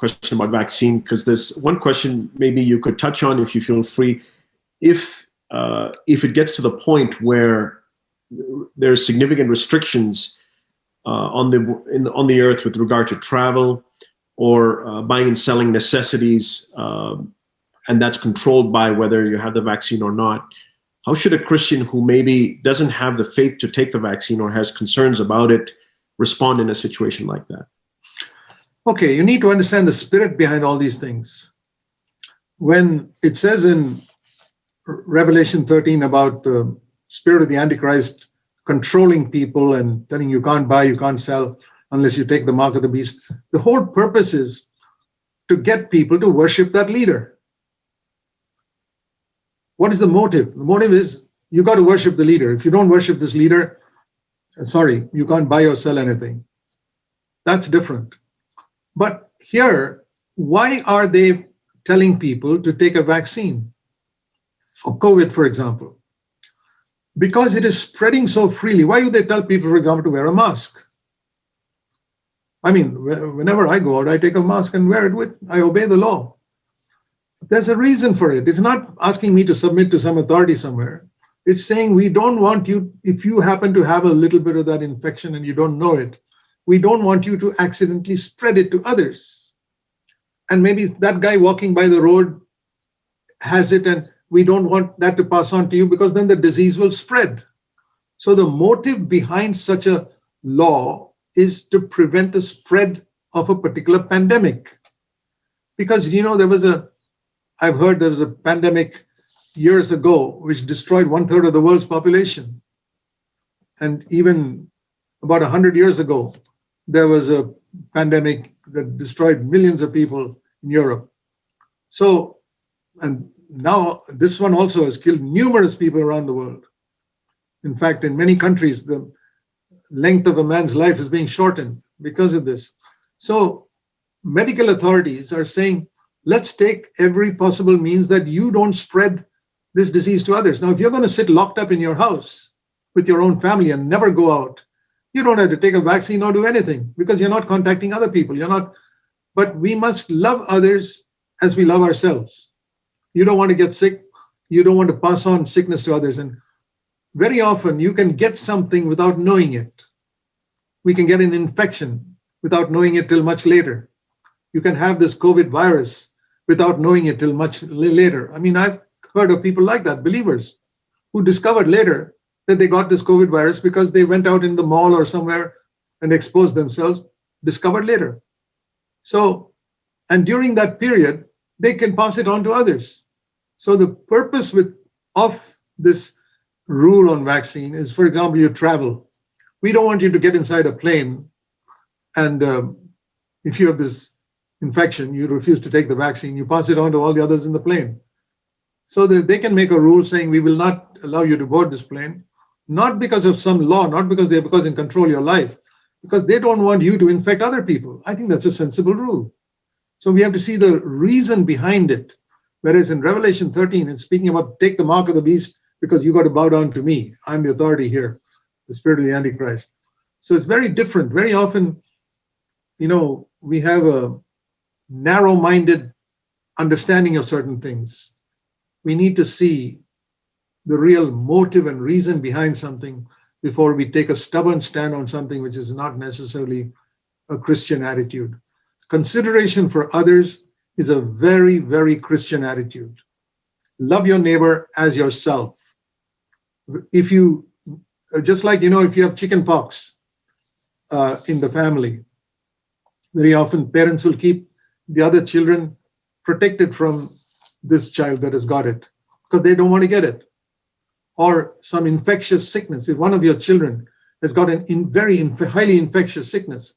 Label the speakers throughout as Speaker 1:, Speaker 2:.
Speaker 1: question about vaccine, because there's one question maybe you could touch on if you feel free. If it gets to the point where there's significant restrictions on the earth with regard to travel or buying and selling necessities, and that's controlled by whether you have the vaccine or not, how should a Christian who maybe doesn't have the faith to take the vaccine or has concerns about it respond in a situation like that?
Speaker 2: Okay, you need to understand the spirit behind all these things. When it says in Revelation 13 about the spirit of the Antichrist controlling people and telling you can't buy, you can't sell unless you take the mark of the beast, the whole purpose is to get people to worship that leader. What is the motive? The motive is you got to worship the leader. If you don't worship this leader, sorry, you can't buy or sell anything. That's different. But here, why are they telling people to take a vaccine for COVID, for example? Because it is spreading so freely. Why do they tell people, for example, to wear a mask? I mean, whenever I go out, I take a mask and wear it I obey the law. There's a reason for it. It's not asking me to submit to some authority somewhere. It's saying we don't want you, if you happen to have a little bit of that infection and you don't know it, we don't want you to accidentally spread it to others. And maybe that guy walking by the road has it and we don't want that to pass on to you because then the disease will spread. So the motive behind such a law is to prevent the spread of a particular pandemic. Because, I've heard there was a pandemic years ago which destroyed 1/3 of the world's population. And even about 100 years ago, there was a pandemic that destroyed millions of people in Europe. So, and now this one also has killed numerous people around the world. In fact, in many countries, the length of a man's life is being shortened because of this. So medical authorities are saying, let's take every possible means that you don't spread this disease to others. Now, if you're going to sit locked up in your house with your own family and never go out, you don't have to take a vaccine or do anything because you're not contacting other people. But we must love others as we love ourselves. You don't want to get sick. You don't want to pass on sickness to others. And very often you can get something without knowing it. We can get an infection without knowing it till much later. You can have this COVID virus without knowing it till much later. I mean, I've heard of people like that, believers, who discovered later that they got this COVID virus because they went out in the mall or somewhere and exposed themselves, discovered later. So, and during that period, they can pass it on to others. So the purpose of this rule on vaccine is, for example, you travel. We don't want you to get inside a plane and if you have this infection, you refuse to take the vaccine, you pass it on to all the others in the plane. So that they can make a rule saying we will not allow you to board this plane, not because of some law, not because they can control your life, because they don't want you to infect other people. I think that's a sensible rule. So we have to see the reason behind it. Whereas in Revelation 13, it's speaking about take the mark of the beast because you got to bow down to me. I'm the authority here, the spirit of the Antichrist. So it's very different. Very often, we have a narrow-minded understanding of certain things. We need to see the real motive and reason behind something before we take a stubborn stand on something which is not necessarily a Christian attitude. Consideration for others is a very, very Christian attitude. Love your neighbor as yourself. If you, just like, if you have chicken pox in the family, very often parents will keep the other children protected from this child that has got it because they don't want to get it. Or some infectious sickness. If one of your children has got very highly infectious sickness,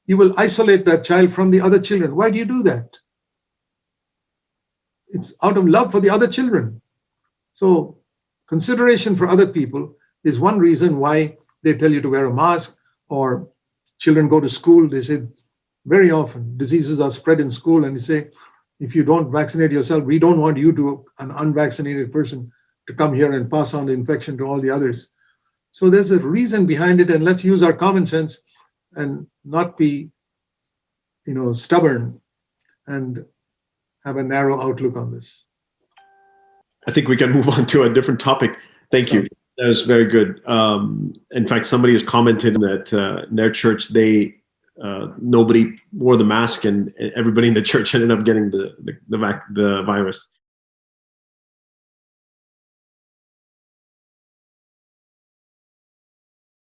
Speaker 2: you will isolate that child from the other children. Why do you do that? It's out of love for the other children. So consideration for other people is one reason why they tell you to wear a mask, or children go to school. They say very often diseases are spread in school and they say, if you don't vaccinate yourself, we don't want you to, an unvaccinated person, to come here and pass on the infection to all the others. So there's a reason behind it, and let's use our common sense and not be, stubborn and have a narrow outlook on this.
Speaker 1: I think we can move on to a different topic. Thank you. That was very good. In fact, somebody has commented that in their church, nobody wore the mask, and everybody in the church ended up getting the virus.